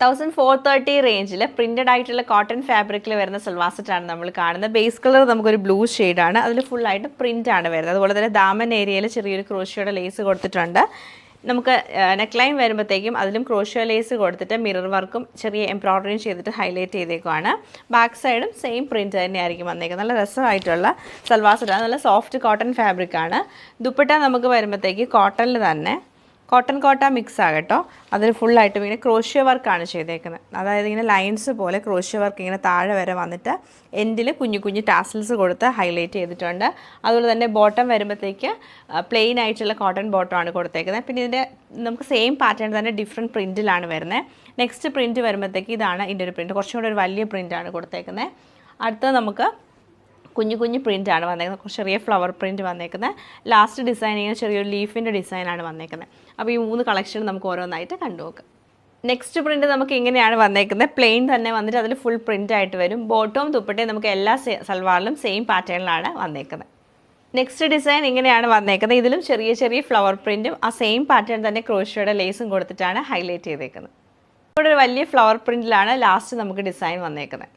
1430 റേഞ്ചിൽ പ്രിന്റഡ് ആയിട്ടുള്ള കോട്ടൺ ഫാബ്രിക്കിൽ വരുന്ന സൽവാർ സെറ്റാണ് നമ്മൾ കാണുന്നത്. ബേസ് കളർ നമുക്കൊരു ബ്ലൂ ഷെയ്ഡാണ്. അതിൽ ഫുള്ളായിട്ട് പ്രിന്റ് ആണ് വരുന്നത്. അതുപോലെ തന്നെ ദാമൻ ഏരിയയിൽ ചെറിയൊരു ക്രോഷ്യയുടെ ലേസ് കൊടുത്തിട്ടുണ്ട്. നമുക്ക് നെക്ക് ലൈൻ വരുമ്പോഴത്തേക്കും അതിലും ക്രോഷ്യോ ലേസ് കൊടുത്തിട്ട് മിറർ വർക്കും ചെറിയ എംബ്രോയ്ഡറിയും ചെയ്തിട്ട് ഹൈലൈറ്റ് ചെയ്തേക്കുവാണ്. ബാക്ക് സൈഡും സെയിം പ്രിന്റ് തന്നെയായിരിക്കും വന്നേക്കുന്നത്. നല്ല രസമായിട്ടുള്ള സൽവാർ സെറ്റാണ്. നല്ല സോഫ്റ്റ് കോട്ടൺ ഫാബ്രിക്കാണ്. ദുപ്പട്ട നമുക്ക് വരുമ്പോഴത്തേക്ക് കോട്ടണിൽ തന്നെ കോട്ടൺ കോട്ട മിക്സ് ആകട്ടോ. അതിൽ ഫുള്ളായിട്ടും ഇങ്ങനെ ക്രോഷ്യോ വർക്കാണ് ചെയ്തേക്കുന്നത്. അതായത് ഇങ്ങനെ ലൈൻസ് പോലെ ക്രോഷ്യോ വർക്ക് ഇങ്ങനെ താഴെ വരെ വന്നിട്ട് എൻഡിൽ കുഞ്ഞു കുഞ്ഞു ടാസിൽസ് കൊടുത്ത് ഹൈലൈറ്റ് ചെയ്തിട്ടുണ്ട്. അതുപോലെ തന്നെ ബോട്ടം വരുമ്പോഴത്തേക്ക് പ്ലെയിൻ ആയിട്ടുള്ള കോട്ടൺ ബോട്ടമാണ് കൊടുത്തേക്കുന്നത്. പിന്നെ ഇതിൻ്റെ നമുക്ക് സെയിം പാറ്റേൺ തന്നെ ഡിഫറെൻറ്റ് പ്രിൻറ്റിലാണ് വരുന്നത്. നെക്സ്റ്റ് പ്രിൻറ്റ് വരുമ്പോഴത്തേക്ക് ഇതാണ് ഇതിൻ്റെ ഒരു പ്രിൻറ്റ്. കുറച്ചും കൂടെ ഒരു വലിയ പ്രിൻറ്റാണ് കൊടുത്തേക്കുന്നത്. അടുത്തത് നമുക്ക് കുഞ്ഞു കുഞ്ഞു പ്രിൻ്റാണ് വന്നേക്കുന്നത്. ചെറിയ ഫ്ലവർ പ്രിൻറ്റ് വന്നേക്കുന്നത്. ലാസ്റ്റ് ഡിസൈൻ ഇങ്ങനെ ചെറിയൊരു ലീഫിൻ്റെ ഡിസൈനാണ് വന്നേക്കുന്നത്. അപ്പോൾ ഈ 3 കളക്ഷൻ നമുക്ക് ഓരോന്നായിട്ട് കണ്ടു നോക്കാം. നെക്സ്റ്റ് പ്രിൻറ്റ് നമുക്ക് ഇങ്ങനെയാണ് വന്നേക്കുന്നത്. പ്ലെയിൻ തന്നെ വന്നിട്ട് അതിൽ ഫുൾ പ്രിൻ്റ് ആയിട്ട് വരും. ബോട്ടവും ദുപ്പട്ടയും നമുക്ക് എല്ലാ സൽവാറിലും സെയിം പാറ്റേണിലാണ് വന്നേക്കുന്നത്. നെക്സ്റ്റ് ഡിസൈൻ ഇങ്ങനെയാണ് വന്നേക്കുന്നത്. ഇതിലും ചെറിയ ചെറിയ ഫ്ലവർ പ്രിൻറ്റും ആ സെയിം പാറ്റേൺ തന്നെ ക്രോഷ്യോയുടെ ലേസും കൊടുത്തിട്ടാണ് ഹൈലൈറ്റ് ചെയ്തേക്കുന്നത്. ഇവിടെ ഒരു വലിയ ഫ്ലവർ പ്രിൻറ്റിലാണ് ലാസ്റ്റ് നമുക്ക് ഡിസൈൻ വന്നേക്കുന്നത്.